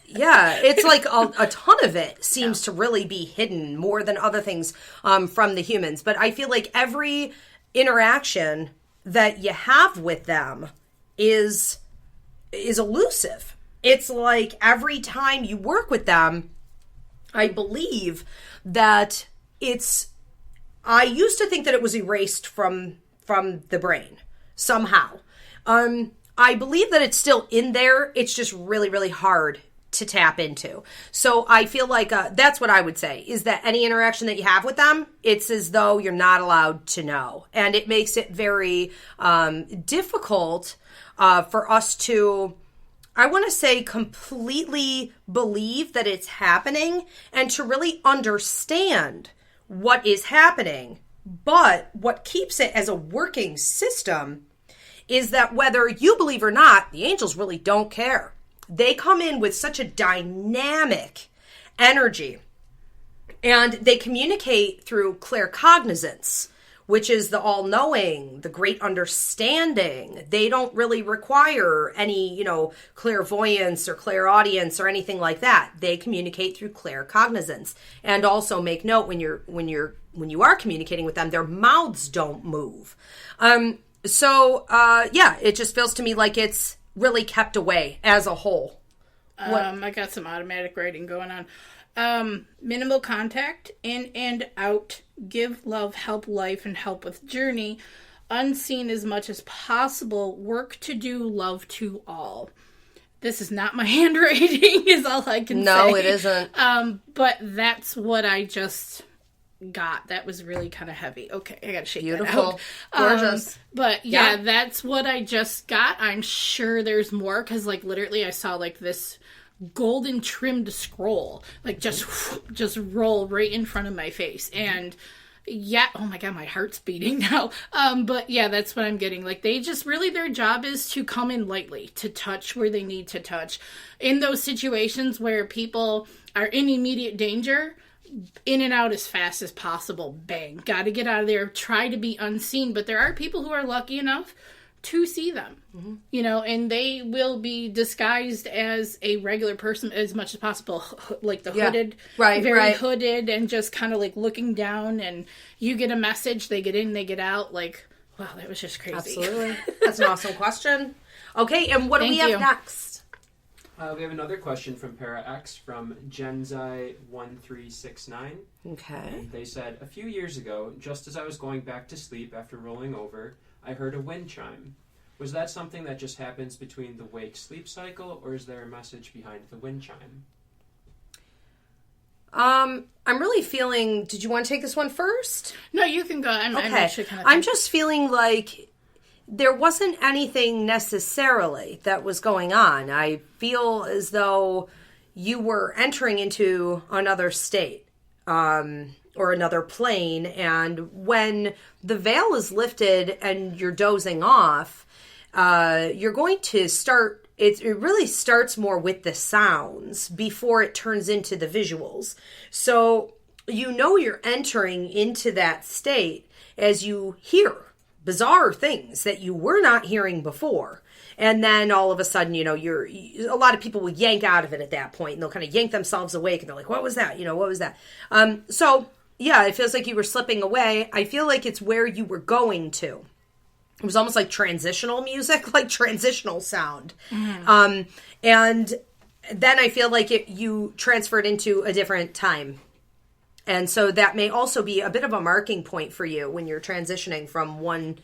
Yeah, it's a ton of it seems to really be hidden more than other things from the humans. But I feel like every interaction that you have with them is elusive. It's like every time you work with them, I believe that I used to think that it was erased from the brain somehow. I believe that it's still in there. It's just really, really hard to tap into. So I feel like that's what I would say, is that any interaction that you have with them, it's as though you're not allowed to know. And it makes it very difficult for us to, I want to say, completely believe that it's happening and to really understand what is happening. But what keeps it as a working system is that whether you believe or not, the angels really don't care. They come in with such a dynamic energy, and they communicate through claircognizance, which is the all-knowing, the great understanding. They don't really require any, clairvoyance or clairaudience or anything like that. They communicate through claircognizance. And also make note, when you are communicating with them, their mouths don't move. It just feels to me like it's really kept away as a whole. I got some automatic writing going on. Minimal contact, in and out, give love, help life, and help with journey. Unseen as much as possible, work to do, love to all. This is not my handwriting, is all I can say. No, it isn't. But that's what I just got. That was really kind of heavy. Okay, I gotta shake that out. Gorgeous. But yeah, that's what I just got. I'm sure there's more, because literally I saw this golden trimmed scroll just roll right in front of my face, and Yeah. Oh my God, my heart's beating now. But yeah, that's what I'm getting. Like, they just really, their job is to come in lightly, to touch where they need to touch. In those situations where people are in immediate danger, in and out as fast as possible. Bang. Got to get out of there. Try to be unseen. But there are people who are lucky enough to see them, you know, and they will be disguised as a regular person as much as possible, like the hooded, very hooded, and just kind of like looking down, and you get a message, they get in, they get out, like, wow, that was just crazy. Absolutely. That's an awesome question. Okay, and what do we have next? We have another question from Para X from Genzai1369. Okay. And they said, a few years ago, just as I was going back to sleep after rolling over, I heard a wind chime. Was that something that just happens between the wake-sleep cycle, or is there a message behind the wind chime? I'm really feeling... Did you want to take this one first? No, you can go. I'm actually kind of... I'm just feeling like there wasn't anything necessarily that was going on. I feel as though you were entering into another state. Or another plane, and when the veil is lifted and you're dozing off, you're going to start, it really starts more with the sounds before it turns into the visuals. So you know you're entering into that state as you hear bizarre things that you were not hearing before. And then all of a sudden, you know, a lot of people will yank out of it at that point, and they'll kind of yank themselves awake, and they're like, what was that? You know, what was that? So yeah, it feels like you were slipping away. I feel like it's where you were going to. It was almost like transitional music, like transitional sound. Mm-hmm. And then I feel like you transferred into a different time. And so that may also be a bit of a marking point for you when you're transitioning from one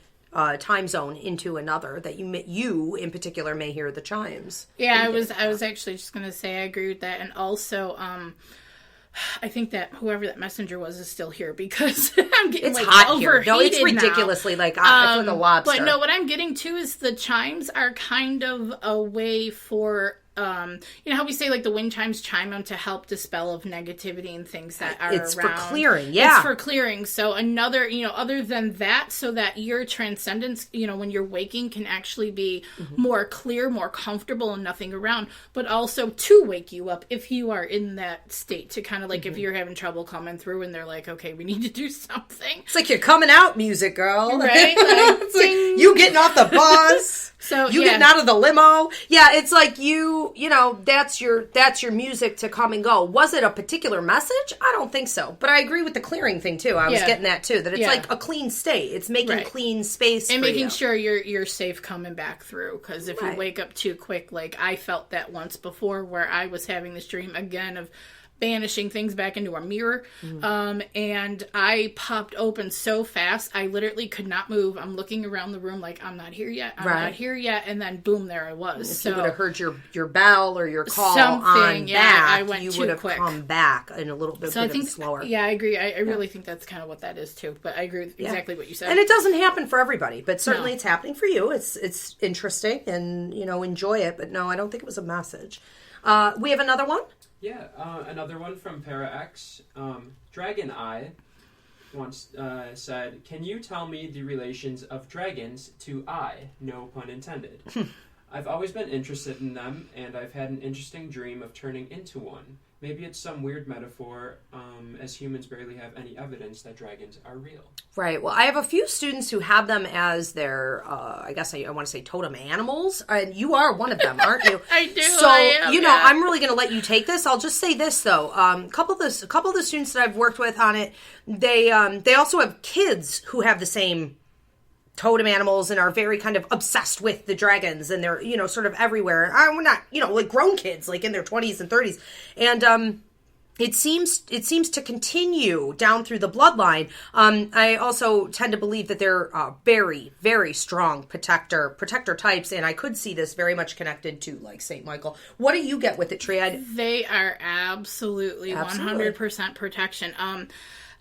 time zone into another, that you in particular may hear the chimes. Yeah, I was actually just going to say I agree with that. And also, I think that whoever that messenger was is still here, because I'm getting it's like hot overheated here. No, it's ridiculously now. like it's like a lobster. But no, what I'm getting to is the chimes are kind of a way for you know how we say like the wind chimes chime them to help dispel of negativity and things that are it's around. for clearing. Yeah, it's for clearing. So another, you know, other than that, so that your transcendence, you know, when you're waking, can actually be more clear, more comfortable, and nothing around. But also to wake you up if you are in that state, to kind of like if you're having trouble coming through, and they're like, okay, we need to do something. It's like you're coming out, music girl. Right? Like, it's like you getting off the bus. So you getting out of the limo. Yeah, it's like you know, that's your music to come and go. Was it a particular message? I don't think so. But I agree with the clearing thing too. I was getting that too. That it's like a clean state. It's making clean space and for making you. sure you're safe coming back through. Because if you wake up too quick, like I felt that once before, where I was having this dream again of banishing things back into a mirror. And I popped open so fast, I literally could not move. I'm looking around the room like, I'm not here yet. I'm not here yet. And then boom, there I was. If you would have heard your bell or your call something, on back, I went you too would have quick. come back in a little bit, so I think, slower. Yeah, I agree. I really think that's kind of what that is too. But I agree with exactly what you said. And it doesn't happen for everybody, but certainly it's happening for you. It's interesting, and you know, enjoy it. But no, I don't think it was a message. We have another one. Yeah, another one from Para X. Dragon Eye once said, "Can you tell me the relations of dragons to I? No pun intended. I've always been interested in them, and I've had an interesting dream of turning into one. Maybe it's some weird metaphor, as humans barely have any evidence that dragons are real." Right. Well, I have a few students who have them as their, I guess I want to say totem animals. And you are one of them, aren't you? I do. So, I am, you know, I'm really going to let you take this. I'll just say this, though. A couple of the students that I've worked with on it, they also have kids who have the same totem animals and are very kind of obsessed with the dragons, and they're, you know, sort of everywhere. We're not, you know, like grown kids, like in their 20s and 30s. And it seems to continue down through the bloodline. I also tend to believe that they're very, very strong protector types, and I could see this very much connected to like St. Michael. What do you get with it, Triad? They are absolutely 100% protection.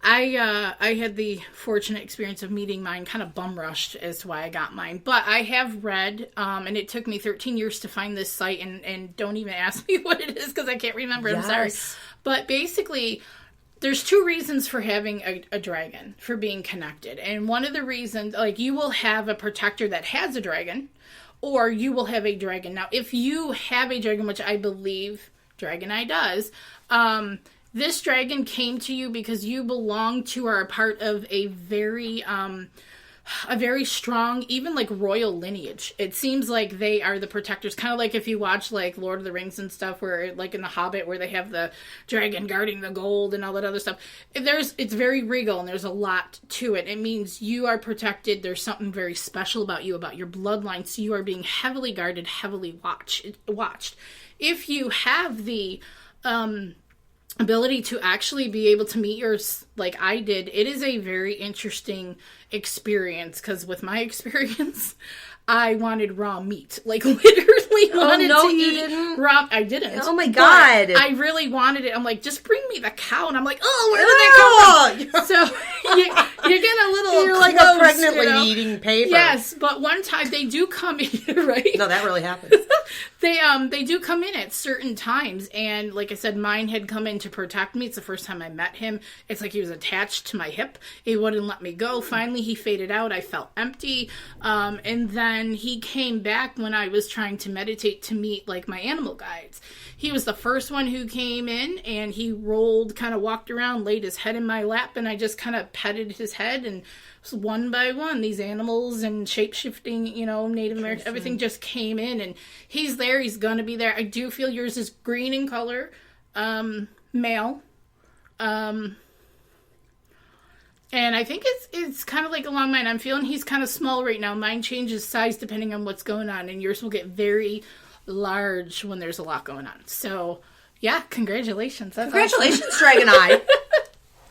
I had the fortunate experience of meeting mine, kind of bum rushed as to why I got mine. But I have read, and it took me 13 years to find this site, and don't even ask me what it is because I can't remember. I'm sorry. But basically, there's two reasons for having a dragon, for being connected. And one of the reasons, like, you will have a protector that has a dragon, or you will have a dragon. Now, if you have a dragon, which I believe Dragon Eye does, this dragon came to you because you belong to, or are a part of a very strong, even like royal lineage. It seems like they are the protectors, kind of like if you watch like Lord of the Rings and stuff, where like in The Hobbit, where they have the dragon guarding the gold and all that other stuff. It's very regal, and there's a lot to it. It means you are protected. There's something very special about you, about your bloodline. So you are being heavily guarded, heavily watched. If you have the ability to actually be able to meet yours like I did, it is a very interesting experience, because with my experience, I wanted raw meat. Like, literally wanted to eat didn't? raw. I didn't. Oh my God. I really wanted it. I'm like, just bring me the cow. And I'm like, oh, where did that come from? So you get a little You're close, like a pregnant lady eating paper. Yes, but one time they do come in, right? No, that really happens. They do come in at certain times, and like I said, mine had come in to protect me. It's the first time I met him. It's like he was attached to my hip. He wouldn't let me go. Finally, he faded out. I felt empty, and then he came back when I was trying to meditate to meet like my animal guides. He was the first one who came in, and he kind of walked around, laid his head in my lap, and I just kind of petted his head, and one by one, these animals and shape-shifting, Native American, everything just came in, and he's there. He's going to be there. I do feel yours is green in color, male. And I think it's kind of like along mine. I'm feeling he's kind of small right now. Mine changes size depending on what's going on, and yours will get very large when there's a lot going on. So, yeah, congratulations. Congratulations, awesome. Dragon Eye.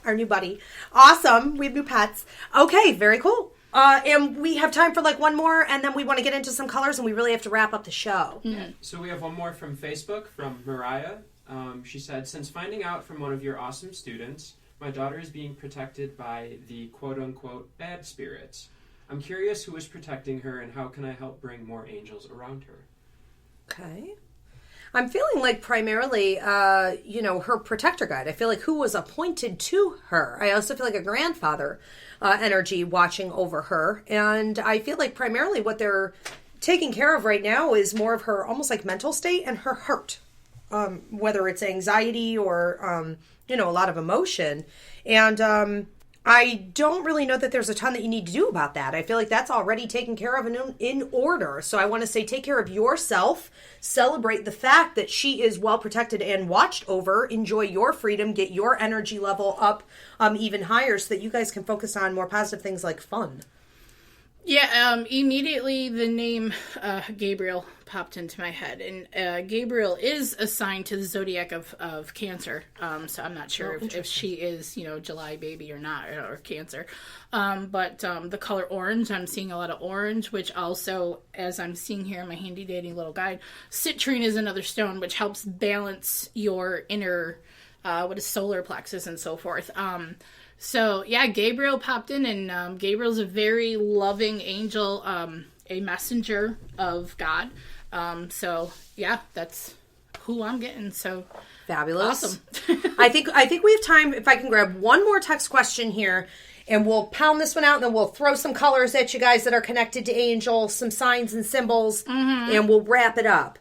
Our new buddy. Awesome. We have new pets. Okay, very cool. And we have time for like one more, and then we want to get into some colors, and we really have to wrap up the show. Yeah. So we have one more from Facebook, from Mariah. She said, since finding out from one of your awesome students, my daughter is being protected by the quote-unquote bad spirits. I'm curious who is protecting her, and how can I help bring more angels around her? Okay. I'm feeling like primarily, her protector guide. I feel like who was appointed to her. I also feel like a grandfather energy watching over her. And I feel like primarily what they're taking care of right now is more of her almost like mental state and her heart. Whether it's anxiety or, a lot of emotion. And I don't really know that there's a ton that you need to do about that. I feel like that's already taken care of and in order. So I want to say take care of yourself. Celebrate the fact that she is well protected and watched over. Enjoy your freedom. Get your energy level up even higher so that you guys can focus on more positive things like fun. Yeah, immediately the name Gabriel popped into my head. And Gabriel is assigned to the zodiac of Cancer. So I'm not sure if she is, July baby or not, or Cancer. But the color orange, I'm seeing a lot of orange, which also, as I'm seeing here in my handy dandy little guide, citrine is another stone, which helps balance your inner, solar plexus and so forth. So, yeah, Gabriel popped in, and Gabriel's a very loving angel, a messenger of God. So, yeah, that's who I'm getting. So, fabulous. Awesome. I think we have time, if I can grab one more text question here, and we'll pound this one out, and then we'll throw some colors at you guys that are connected to angels, some signs and symbols, and we'll wrap it up.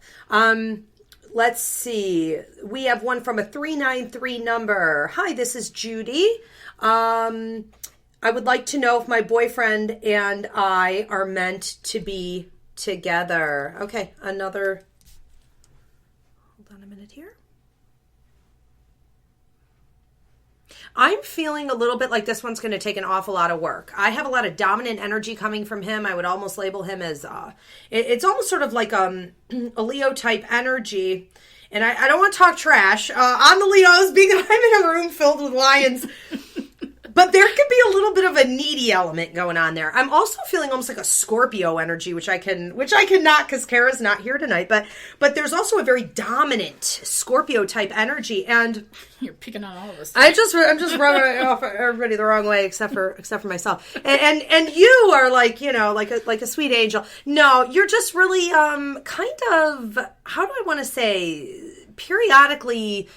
Let's see. We have one from a 393 number. Hi, this is Judy. I would like to know if my boyfriend and I are meant to be together. Okay, hold on a minute here. I'm feeling a little bit like this one's going to take an awful lot of work. I have a lot of dominant energy coming from him. I would almost label him as, it's almost sort of like a Leo type energy. And I don't want to talk trash on the Leos, being that I'm in a room filled with lions. But there could be a little bit of a needy element going on there. I'm also feeling almost like a Scorpio energy, which I cannot because Kara's not here tonight. But there's also a very dominant Scorpio type energy, and you're picking on all of us. I'm just rubbing off everybody the wrong way, except for myself. And you are like like a sweet angel. No, you're just really kind of, how do I want to say, periodically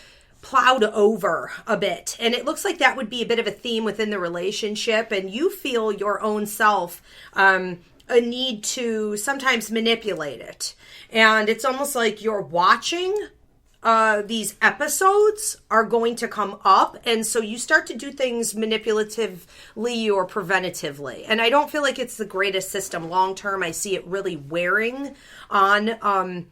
plowed over a bit. And it looks like that would be a bit of a theme within the relationship. And you feel your own self a need to sometimes manipulate it. And it's almost like you're watching these episodes are going to come up, and so you start to do things manipulatively or preventatively. And I don't feel like it's the greatest system long term. I see it really wearing on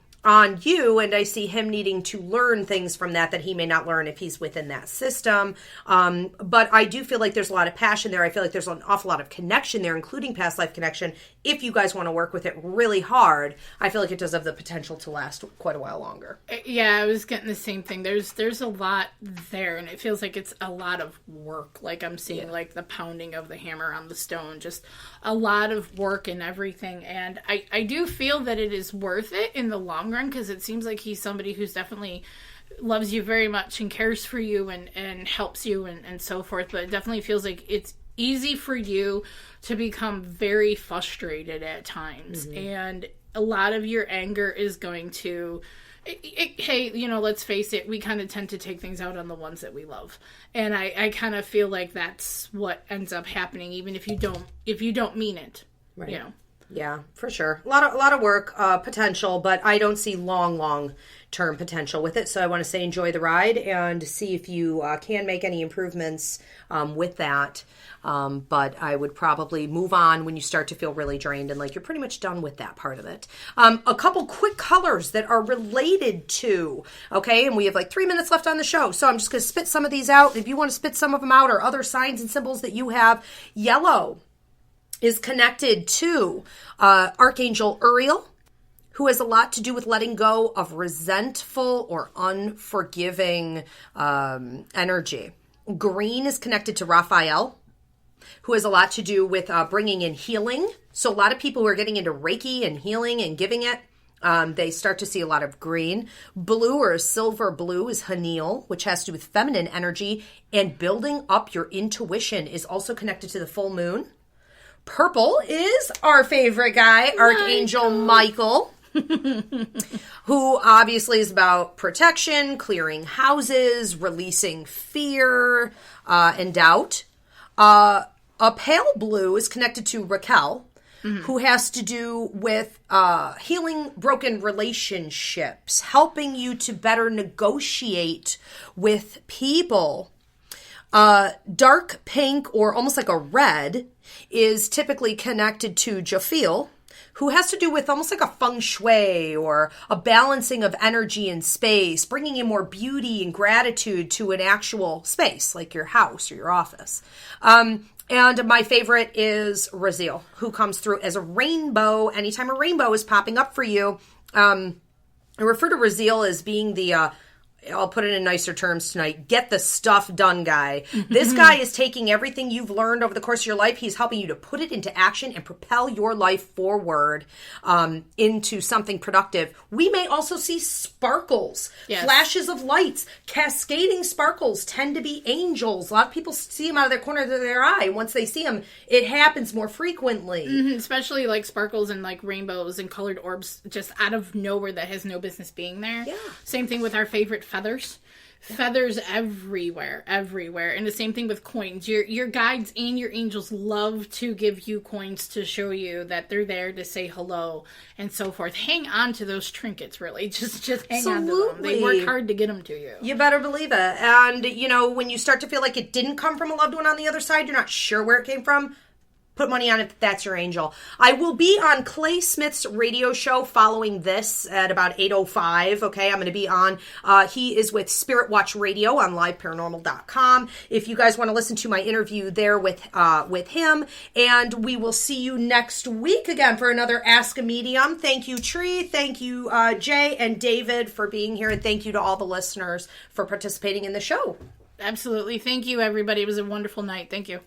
you, and I see him needing to learn things from that he may not learn if he's within that system. But I do feel like there's a lot of passion there. I feel like there's an awful lot of connection there, including past life connection. If you guys want to work with it really hard, I feel like it does have the potential to last quite a while longer. Yeah, I was getting the same thing. There's a lot there, and it feels like it's a lot of work. Like I'm seeing like the pounding of the hammer on the stone, just a lot of work and everything. And I do feel that it is worth it in the long run, because it seems like he's somebody who's definitely loves you very much and cares for you and helps you and so forth. But it definitely feels like it's easy for you to become very frustrated at times. Mm-hmm. And a lot of your anger is going to... hey, let's face it, we kind of tend to take things out on the ones that we love. And I kind of feel like that's what ends up happening, even if you don't mean it. Right. Yeah, for sure. A lot of work, potential, but I don't see long-term potential with it. So I want to say enjoy the ride and see if you can make any improvements with that. But I would probably move on when you start to feel really drained and like you're pretty much done with that part of it. A couple quick colors that are related to, okay, and we have like 3 minutes left on the show. So I'm just going to spit some of these out. If you want to spit some of them out or other signs and symbols that you have, yellow is connected to Archangel Uriel, who has a lot to do with letting go of resentful or unforgiving energy. Green is connected to Raphael, who has a lot to do with bringing in healing. So a lot of people who are getting into Reiki and healing and giving it, they start to see a lot of green. Blue or silver blue is Haniel, which has to do with feminine energy, and building up your intuition is also connected to the full moon. Purple is our favorite guy, Archangel Michael, who obviously is about protection, clearing houses, releasing fear and doubt. A pale blue is connected to Raquel, who has to do with healing broken relationships, helping you to better negotiate with people. Dark pink or almost like a red is typically connected to Jafil, who has to do with almost like a feng shui or a balancing of energy and space, bringing in more beauty and gratitude to an actual space like your house or your office. And my favorite is Raziel, who comes through as a rainbow. Anytime a rainbow is popping up for you, I refer to Raziel as being the... I'll put it in nicer terms tonight, get the stuff done guy. This guy is taking everything you've learned over the course of your life. He's helping you to put it into action and propel your life forward into something productive. We may also see sparkles, flashes of lights, cascading sparkles tend to be angels. A lot of people see them out of their corner of their eye. Once they see them, it happens more frequently. Mm-hmm. Especially like sparkles and like rainbows and colored orbs just out of nowhere that has no business being there. Yeah. Same thing with our favorite feathers. Feathers everywhere. And the same thing with coins. Your guides and your angels love to give you coins to show you that they're there to say hello and so forth. Hang on to those trinkets, really. Just hang on to them. They work hard to get them to you. You better believe it. And, when you start to feel like it didn't come from a loved one on the other side, you're not sure where it came from, put money on it that that's your angel. I will be on Clay Smith's radio show following this at about 8:05. Okay, I'm going to be on. He is with Spirit Watch Radio on liveparanormal.com. If you guys want to listen to my interview there with him, and we will see you next week again for another Ask a Medium. Thank you, Tree. Thank you, Jay and David, for being here, and thank you to all the listeners for participating in the show. Absolutely. Thank you, everybody. It was a wonderful night. Thank you.